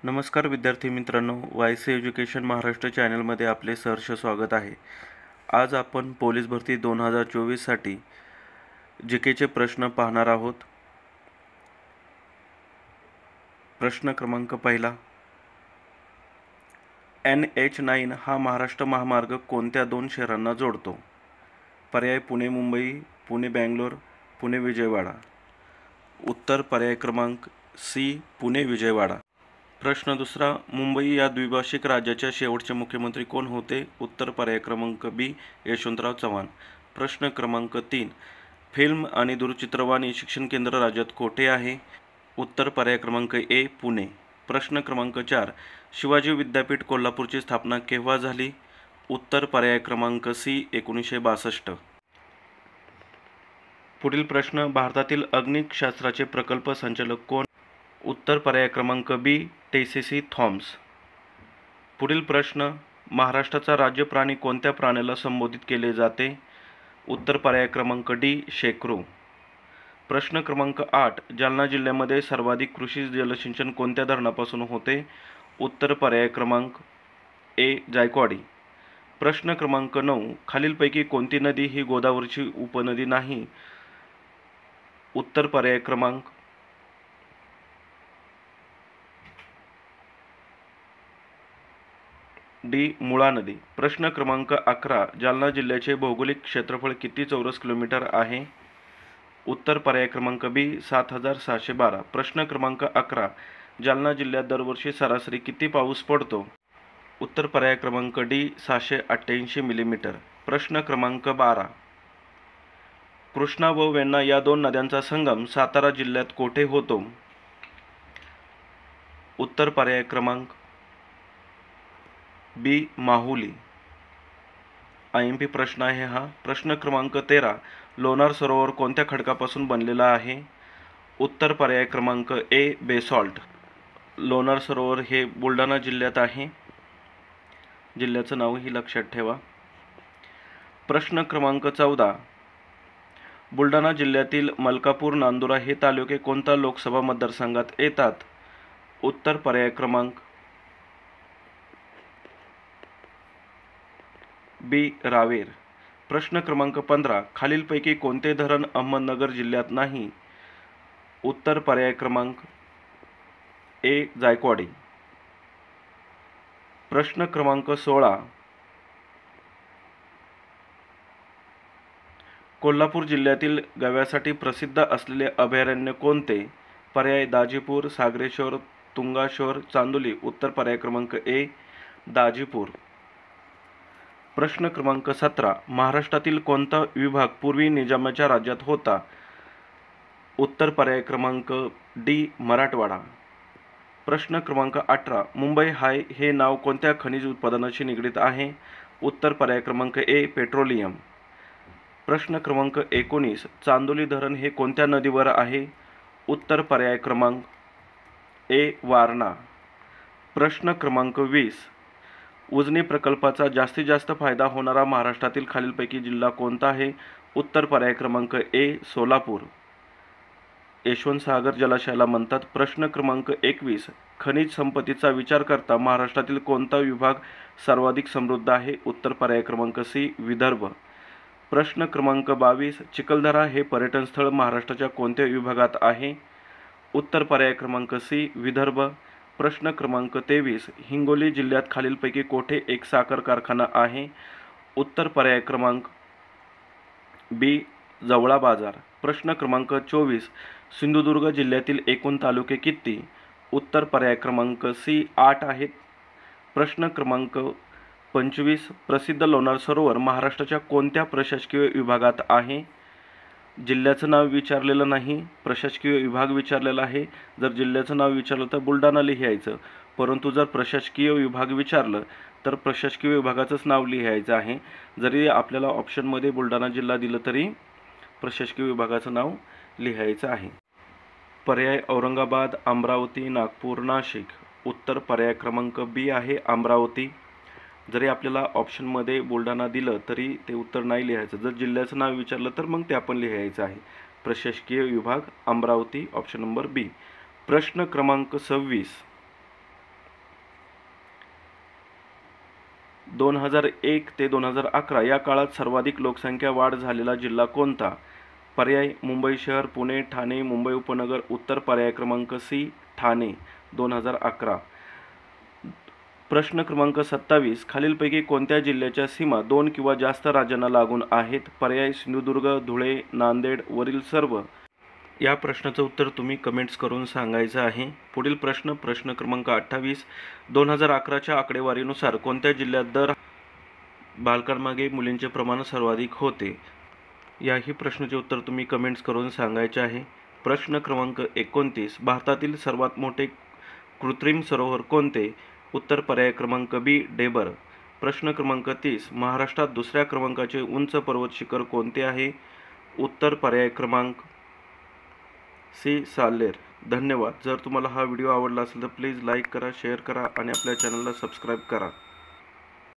नमस्कार विद्यार्थी मित्रांनो, वायसी एज्युकेशन महाराष्ट्र चॅनलमध्ये आपले सहर्ष स्वागत आहे. आज आपण पोलीस भरती 2024साठी जीकेचे प्रश्न पाहणार आहोत. प्रश्न क्रमांक पहिला, NH9 हा महाराष्ट्र महामार्ग कोणत्या दोन शहरांना जोडतो? पर्याय पुणे मुंबई, पुणे बँगलोर, पुणे विजयवाडा. उत्तर पर्याय क्रमांक सी, पुणे विजयवाडा. प्रश्न दुसरा, मुंबई या द्विभाषिक राज्याचे शेवटचे मुख्यमंत्री कोण होते? उत्तर पर्याय क्रमांक बी, यशवंतराव चव्हाण. प्रश्न क्रमांक 3, फिल्म आणि दूरचित्रवाणी शिक्षण केंद्र राज्यात कोठे आहे? उत्तर पर्याय क्रमांक ए, पुणे. प्रश्न क्रमांक 4, शिवाजी विद्यापीठ कोल्हापूरची स्थापना केव्हा झाली? उत्तर पर्याय क्रमांक सी, 1962. पुढील प्रश्न, भारतातील अग्निशास्त्राचे प्रकल्प संचालक कोण? उत्तर पर्याय क्रमांक बी, टेसीसी थॉमस. पुढील प्रश्न, महाराष्ट्राचा राज्य प्राणी कोणत्या प्राण्याला संबोधित केले जाते? उत्तर पर्याय क्रमांक डी, शेकरू. प्रश्न क्रमांक 8, जालना जिल्ह्यामध्ये सर्वाधिक कृषी जलसिंचन कोणत्या धरणापासून होते? उत्तर पर्याय क्रमांक ए, जायकवाडी. प्रश्न क्रमांक 9, खालीलपैकी कोणती नदी ही गोदावरीची उपनदी नाही? उत्तर पर्याय क्रमांक डी, मुळा नदी. प्रश्न क्रमांक 11, जालना जिल्ह्याचे भौगोलिक क्षेत्रफळ किती चौरस किलोमीटर आहे? उत्तर पर्याय क्रमांक बी, 7,612. प्रश्न क्रमांक 11, जालना जिल्ह्यात दरवर्षी सरासरी किती पाऊस पडतो? उत्तर पर्याय क्रमांक डी, 688 मिलीमीटर. प्रश्न क्रमांक 12, कृष्णा व वेण्णा या दोन नद्यांचा संगम सातारा जिल्ह्यात कोठे होतो? उत्तर पर्याय क्रमांक बी, माहुली. IMP प्रश्न आहे हा. प्रश्न क्रमांक 13, लोणार सरोवर कोणत्या खडकापासून बनलेला आहे? उत्तर पर्याय क्रमांक ए, बेसॉल्ट. लोणार सरोवर हे बुलढाणा जिल्ह्यात आहे. जिल्ह्याचं नावही लक्षात ठेवा. प्रश्न क्रमांक 14, बुलढाणा जिल्ह्यातील मलकापूर, नांदुरा हे तालुके कोणत्या लोकसभा मतदारसंघात येतात? उत्तर पर्याय क्रमांक बी, रावेर. प्रश्न क्रमांक 15, खालीलपैकी कोणते धरण अहमदनगर जिल्ह्यात नाही? उत्तर पर्याय क्रमांक ए, जायकवाडी. प्रश्न क्रमांक 16, कोल्हापूर जिल्ह्यातील गव्यासाठी प्रसिद्ध असलेले अभयारण्य कोणते? पर्याय दाजीपूर, सागरेश्वर, तुंगाश्वर, चांदोली. उत्तर पर्याय क्रमांक ए, दाजीपूर. प्रश्न क्रमांक 17, महाराष्ट्रातील कोणता विभाग पूर्वी निजामाच्या राज्यात होता? उत्तर पर्याय क्रमांक डी, मराठवाडा. प्रश्न क्रमांक 18, मुंबई हाय हे नाव कोणत्या खनिज उत्पादनाशी निगडीत आहे? उत्तर पर्याय क्रमांक ए, पेट्रोलियम. प्रश्न क्रमांक 19, चांदोली धरण हे कोणत्या नदीवर आहे? उत्तर पर्याय क्रमांक ए, वारणा. प्रश्न क्रमांक 20, उजनी प्रकल्पाचा जास्तीत जास्त फायदा होणारा महाराष्ट्रातील खालीलपैकी जिल्हा कोणता आहे? उत्तर पर्याय क्रमांक ए, सोलापूर. यशवंतसागर जलाशयाला म्हणतात. प्रश्न क्रमांक 21, खनिज संपत्तीचा विचार करता महाराष्ट्रातील कोणता विभाग सर्वाधिक समृद्ध आहे? उत्तर पर्याय क्रमांक सी, विदर्भ. प्रश्न क्रमांक 22, चिखलदरा हे पर्यटन स्थळ महाराष्ट्राच्या कोणत्या विभागात आहे? उत्तर पर्याय क्रमांक सी, विदर्भ. प्रश्न क्रमांक 23, हिंगोली जिल्ह्यात खालीलपैकी कोठे एक साखर कारखाना आहे? उत्तर पर्याय क्रमांक बी, जवळा बाजार. प्रश्न क्रमांक 24, सिंधुदुर्ग जिल्ह्यातील एकूण तालुके किती? उत्तर पर्याय क्रमांक सी, 8 आहेत. प्रश्न क्रमांक 25, प्रसिद्ध लोणार सरोवर महाराष्ट्राच्या कोणत्या प्रशासकीय विभागात आहे? जिल्ह्याचं नाव विचारलेलं नाही, प्रशासकीय विभाग विचारलेला आहे. जर जिल्ह्याचं नाव विचारलं तर बुलढाणा लिहायचं, परंतु जर प्रशासकीय विभाग विचारलं तर प्रशासकीय विभागाचंच नाव लिहायचं आहे. जरी आपल्याला ऑप्शनमध्ये बुलढाणा जिल्हा दिलं तरी प्रशासकीय विभागाचं नाव लिहायचं आहे. पर्याय औरंगाबाद, अमरावती, नागपूर, नाशिक. उत्तर पर्याय क्रमांक बी आहे, अमरावती. जरी आपल्याला ऑप्शनमध्ये बुलढाणा दिलं तरी ते उत्तर नाही लिहायचं. जर जिल्ह्याचं नाव विचारलं तर मग ते आपण लिहायचं आहे. प्रशासकीय विभाग अमरावती, ऑप्शन नंबर बी. प्रश्न क्रमांक 26, 2001 ते 2011 या काळात सर्वाधिक लोकसंख्या वाढ झालेला जिल्हा कोणता? पर्याय मुंबई शहर, पुणे, ठाणे, मुंबई उपनगर. उत्तर पर्याय क्रमांक सी ठाणे 2011. प्रश्न क्रमांक 27. खालीलपैकी कोणत्या जिल्ह्याच्या सीमा 2 किंवा जास्त राज्यांना लागून आहेत? पर्याय सिंधुदुर्ग, धुळे, नांदेड. वरील सर्व. या प्रश्नाचं उत्तर तुम्ही कमेंट्स करून सांगायचं आहे. पुढील प्रश्न क्रमांक 28. 2011च्या आकडेवारीनुसार कोणत्या जिल्ह्यात दर बालकांमागे मुलींचे प्रमाण सर्वाधिक होते? याही प्रश्नाचे उत्तर तुम्ही कमेंट्स करून सांगायचे आहे. प्रश्न क्रमांक 29. भारतातील सर्वात मोठे कृत्रिम सरोवर कोणते? उत्तर पर्याय क्रमांक बी डेबर. प्रश्न क्रमांक 30. महाराष्ट्रात दुसऱ्या क्रमांकाचे उंच पर्वत शिखर कोणते आहे? उत्तर पर्याय क्रमांक सी साल्हेर. धन्यवाद. जर तुम्हाला हा व्हिडिओ आवडला असेल तर प्लीज लाईक करा, शेअर करा आणि आपल्या चॅनलला सबस्क्राईब करा.